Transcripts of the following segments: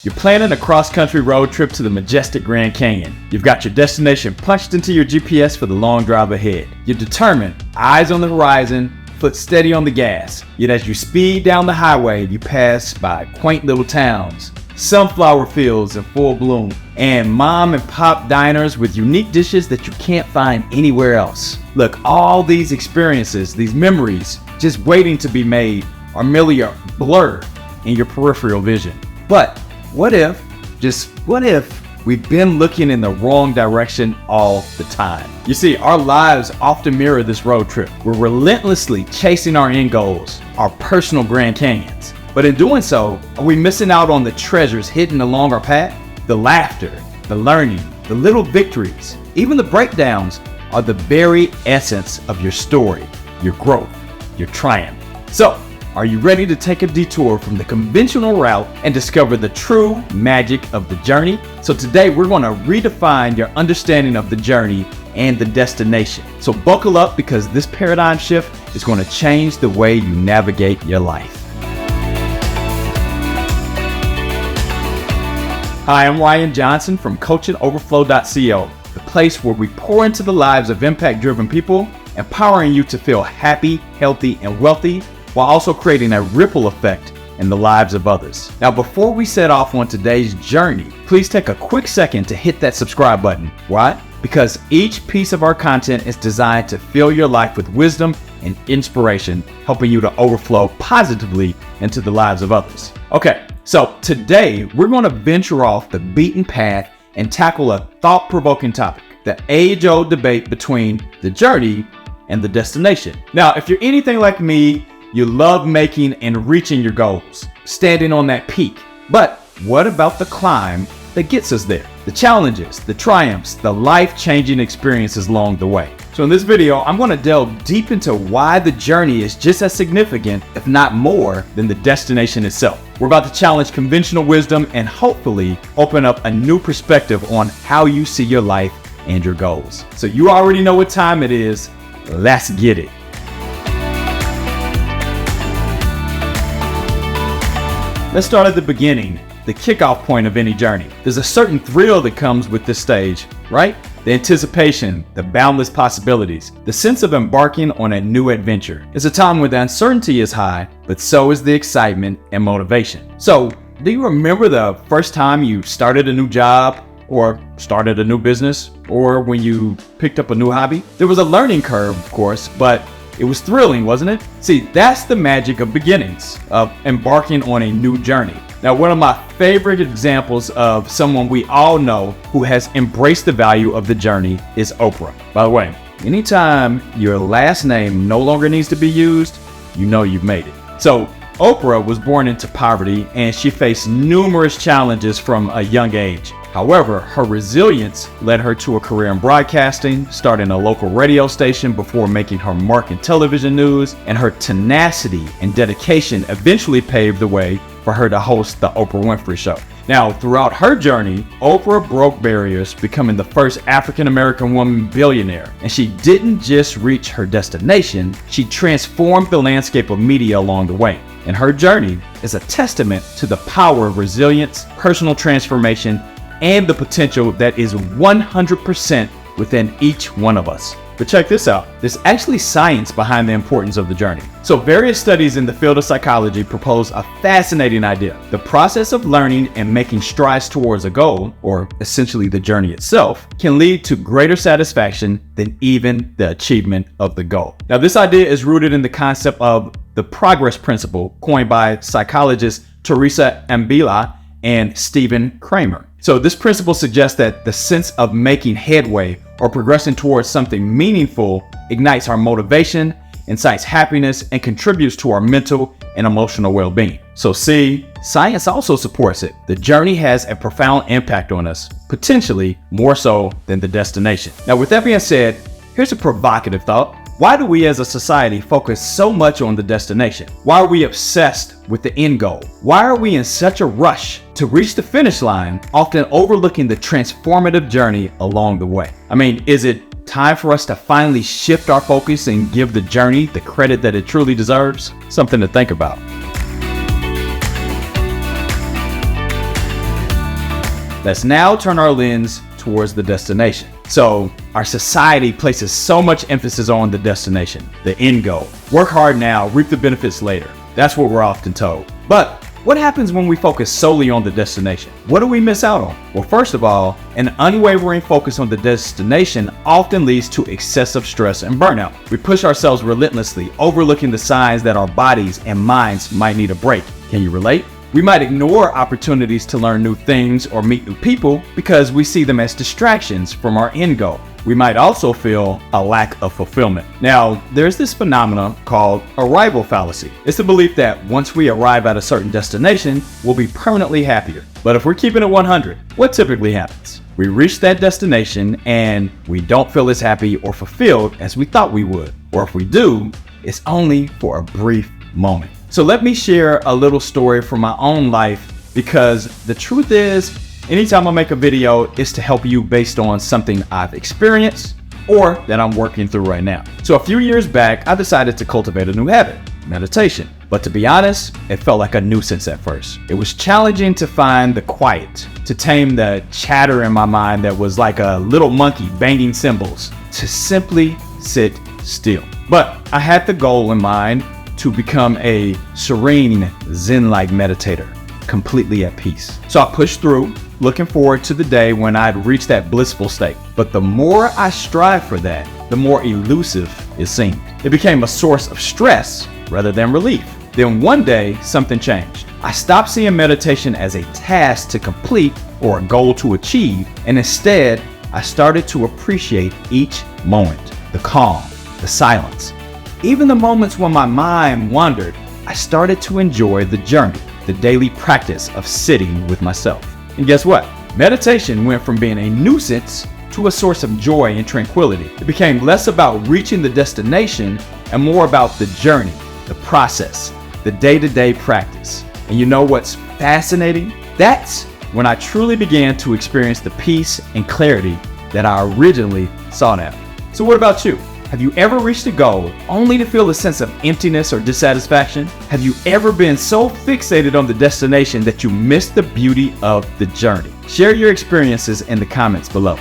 You're planning a cross-country road trip to the majestic Grand Canyon. You've got your destination punched into your GPS for the long drive ahead. You're determined, eyes on the horizon, foot steady on the gas. Yet as you speed down the highway, you pass by quaint little towns, sunflower fields in full bloom, and mom and pop diners with unique dishes that you can't find anywhere else. Look, all these experiences, these memories, just waiting to be made are merely a blur in your peripheral vision. But what if, just what if, we've been looking in the wrong direction all the time? You see, our lives often mirror this road trip. We're relentlessly chasing our end goals, our personal Grand Canyons. But in doing so, are we missing out on the treasures hidden along our path? The laughter, the learning, the little victories, even the breakdowns are the very essence of your story, your growth, your triumph. So, are you ready to take a detour from the conventional route and discover the true magic of the journey? So today we're going to redefine your understanding of the journey and the destination. So buckle up, because this paradigm shift is going to change the way you navigate your life. Hi, I'm Ryan Johnson from coachingoverflow.co, the place where we pour into the lives of impact-driven people, empowering you to feel happy, healthy, and wealthy, while also creating a ripple effect in the lives of others. Now, before we set off on today's journey, please take a quick second to hit that subscribe button. Why? Because each piece of our content is designed to fill your life with wisdom and inspiration, helping you to overflow positively into the lives of others. Okay, so today we're going to venture off the beaten path and tackle a thought-provoking topic, the age-old debate between the journey and the destination. Now, if you're anything like me, you love making and reaching your goals, standing on that peak. But what about the climb that gets us there? The challenges, the triumphs, the life-changing experiences along the way. So in this video, I'm going to delve deep into why the journey is just as significant, if not more, than the destination itself. We're about to challenge conventional wisdom and hopefully open up a new perspective on how you see your life and your goals. So you already know what time it is. Let's get it. Let's start at the beginning, the kickoff point of any journey. There's a certain thrill that comes with this stage, right? The anticipation, the boundless possibilities, the sense of embarking on a new adventure. It's a time when the uncertainty is high, but so is the excitement and motivation. So, do you remember the first time you started a new job, or started a new business, or when you picked up a new hobby? There was a learning curve, of course, but it was thrilling, wasn't it? See, that's the magic of beginnings, of embarking on a new journey. Now, one of my favorite examples of someone we all know who has embraced the value of the journey is Oprah. By the way, anytime your last name no longer needs to be used, you know you've made it. So, Oprah was born into poverty and she faced numerous challenges from a young age. However, her resilience led her to a career in broadcasting, starting a local radio station before making her mark in television news, and her tenacity and dedication eventually paved the way for her to host the Oprah Winfrey Show. Now, throughout her journey, Oprah broke barriers, becoming the first African-American woman billionaire. And she didn't just reach her destination, she transformed the landscape of media along the way. And her journey is a testament to the power of resilience, personal transformation, and the potential that is 100% within each one of us. But check this out, there's actually science behind the importance of the journey. So various studies in the field of psychology propose a fascinating idea. The process of learning and making strides towards a goal, or essentially the journey itself, can lead to greater satisfaction than even the achievement of the goal. Now, this idea is rooted in the concept of the progress principle, coined by psychologists Teresa Ambila and Stephen Kramer. So this principle suggests that the sense of making headway or progressing towards something meaningful ignites our motivation, incites happiness, and contributes to our mental and emotional well-being. So see, science also supports it. The journey has a profound impact on us, potentially more so than the destination. Now, with that being said, here's a provocative thought. Why do we as a society focus so much on the destination? Why are we obsessed with the end goal? Why are we in such a rush to reach the finish line, often overlooking the transformative journey along the way? I mean, is it time for us to finally shift our focus and give the journey the credit that it truly deserves? Something to think about. Let's now turn our lens towards the destination. So our society places so much emphasis on the destination, the end goal. Work hard now, reap the benefits later. That's what we're often told. But what happens when we focus solely on the destination? What do we miss out on? Well, first of all, an unwavering focus on the destination often leads to excessive stress and burnout. We push ourselves relentlessly, overlooking the signs that our bodies and minds might need a break. Can you relate? We might ignore opportunities to learn new things or meet new people because we see them as distractions from our end goal. We might also feel a lack of fulfillment. Now, there's this phenomenon called arrival fallacy. It's the belief that once we arrive at a certain destination, we'll be permanently happier. But if we're keeping it 100, what typically happens? We reach that destination and we don't feel as happy or fulfilled as we thought we would. Or if we do, it's only for a brief moment. So let me share a little story from my own life, because the truth is, anytime I make a video, it's to help you based on something I've experienced or that I'm working through right now. So a few years back, I decided to cultivate a new habit, meditation. But to be honest, it felt like a nuisance at first. It was challenging to find the quiet, to tame the chatter in my mind that was like a little monkey banging cymbals, to simply sit still. But I had the goal in mind to become a serene, Zen-like meditator, completely at peace. So I pushed through, looking forward to the day when I'd reach that blissful state. But the more I strive for that, the more elusive it seemed. It became a source of stress rather than relief. Then one day, something changed. I stopped seeing meditation as a task to complete or a goal to achieve, and instead, I started to appreciate each moment, the calm, the silence. Even the moments when my mind wandered, I started to enjoy the journey, the daily practice of sitting with myself. And guess what? Meditation went from being a nuisance to a source of joy and tranquility. It became less about reaching the destination and more about the journey, the process, the day-to-day practice. And you know what's fascinating? That's when I truly began to experience the peace and clarity that I originally sought out. So what about you? Have you ever reached a goal only to feel a sense of emptiness or dissatisfaction? Have you ever been so fixated on the destination that you missed the beauty of the journey? Share your experiences in the comments below.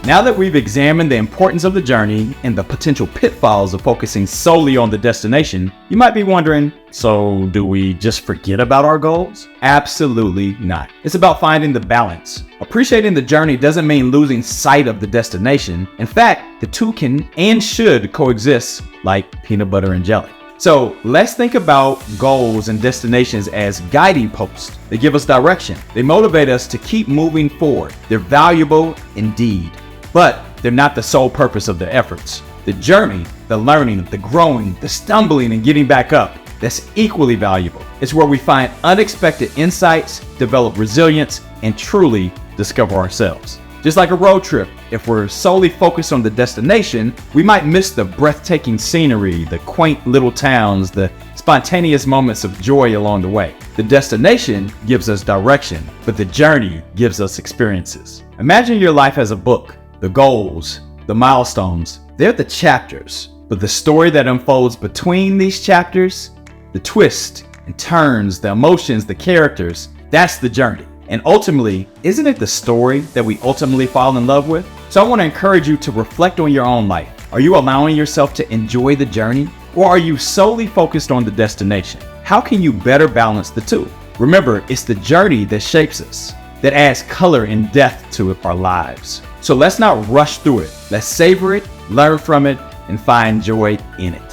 Now that we've examined the importance of the journey and the potential pitfalls of focusing solely on the destination, you might be wondering, so do we just forget about our goals? Absolutely not. It's about finding the balance. Appreciating the journey doesn't mean losing sight of the destination. In fact, the two can and should coexist like peanut butter and jelly. So let's think about goals and destinations as guiding posts. They give us direction. They motivate us to keep moving forward. They're valuable indeed. But they're not the sole purpose of their efforts. The journey, the learning, the growing, the stumbling and getting back up, that's equally valuable. It's where we find unexpected insights, develop resilience, and truly discover ourselves. Just like a road trip, if we're solely focused on the destination, we might miss the breathtaking scenery, the quaint little towns, the spontaneous moments of joy along the way. The destination gives us direction, but the journey gives us experiences. Imagine your life as a book. The goals, the milestones, they're the chapters, but the story that unfolds between these chapters, the twists and turns, the emotions, the characters, that's the journey. And ultimately, isn't it the story that we ultimately fall in love with? So I want to encourage you to reflect on your own life. Are you allowing yourself to enjoy the journey, or are you solely focused on the destination? How can you better balance the two? Remember, it's the journey that shapes us, that adds color and depth to our lives. So let's not rush through it. Let's savor it, learn from it, and find joy in it.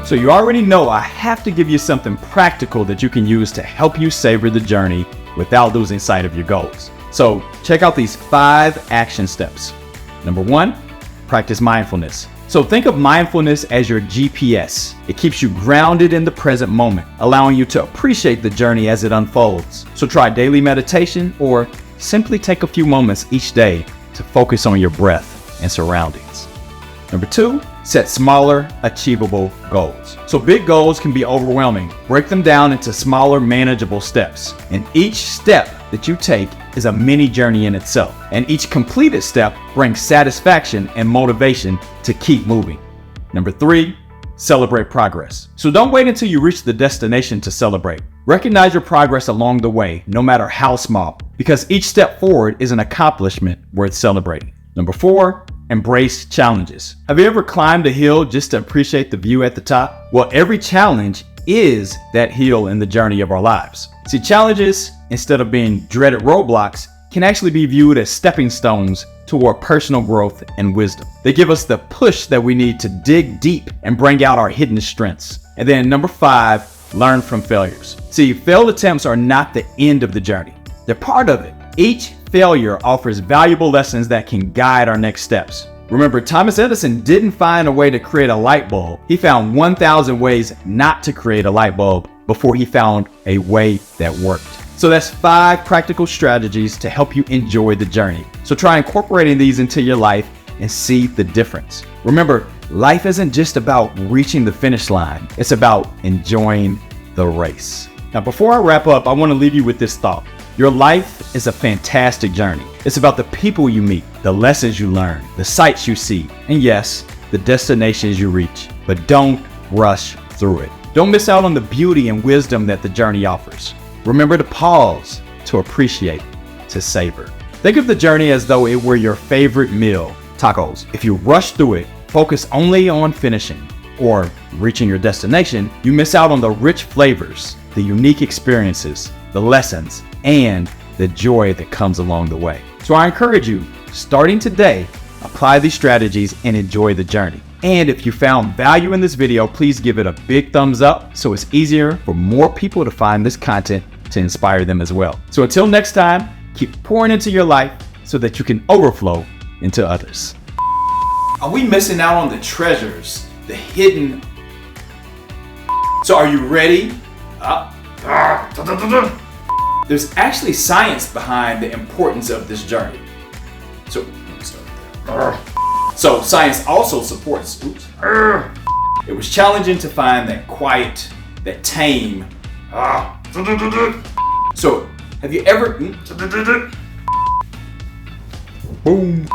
So you already know I have to give you something practical that you can use to help you savor the journey without losing sight of your goals. So check out these 5 action steps. Number 1, practice mindfulness. So think of mindfulness as your GPS. It keeps you grounded in the present moment, allowing you to appreciate the journey as it unfolds. So try daily meditation or simply take a few moments each day to focus on your breath and surroundings. Number 2, set smaller, achievable goals. So big goals can be overwhelming. Break them down into smaller, manageable steps. And each step that you take is a mini journey in itself. And each completed step brings satisfaction and motivation to keep moving. Number 3, celebrate progress. So don't wait until you reach the destination to celebrate. Recognize your progress along the way, no matter how small, because each step forward is an accomplishment worth celebrating. Number 4, embrace challenges. Have you ever climbed a hill just to appreciate the view at the top? Well, every challenge is that hill in the journey of our lives. See, challenges, instead of being dreaded roadblocks, can actually be viewed as stepping stones toward personal growth and wisdom. They give us the push that we need to dig deep and bring out our hidden strengths. And then number 5, learn from failures. See, failed attempts are not the end of the journey. They're part of it. Each failure offers valuable lessons that can guide our next steps. Remember, Thomas Edison didn't find a way to create a light bulb. He found 1,000 ways not to create a light bulb before he found a way that worked. So that's 5 practical strategies to help you enjoy the journey. So try incorporating these into your life and see the difference. Remember, life isn't just about reaching the finish line. It's about enjoying the race. Now, before I wrap up, I want to leave you with this thought. Your life is a fantastic journey. It's about the people you meet, the lessons you learn, the sights you see, and yes, the destinations you reach. But don't rush through it. Don't miss out on the beauty and wisdom that the journey offers. Remember to pause, to appreciate, to savor. Think of the journey as though it were your favorite meal, tacos. If you rush through it, focus only on finishing or reaching your destination, you miss out on the rich flavors, the unique experiences, the lessons, and the joy that comes along the way. So I encourage you, starting today, apply these strategies and enjoy the journey. And if you found value in this video, please give it a big thumbs up so it's easier for more people to find this content to inspire them as well. So until next time, keep pouring into your life so that you can overflow into others. Are we missing out on the treasures, the hidden? So are you ready? There's actually science behind the importance of this journey. So science also supports. It was challenging to find that quiet, that tame. So have you ever? Boom.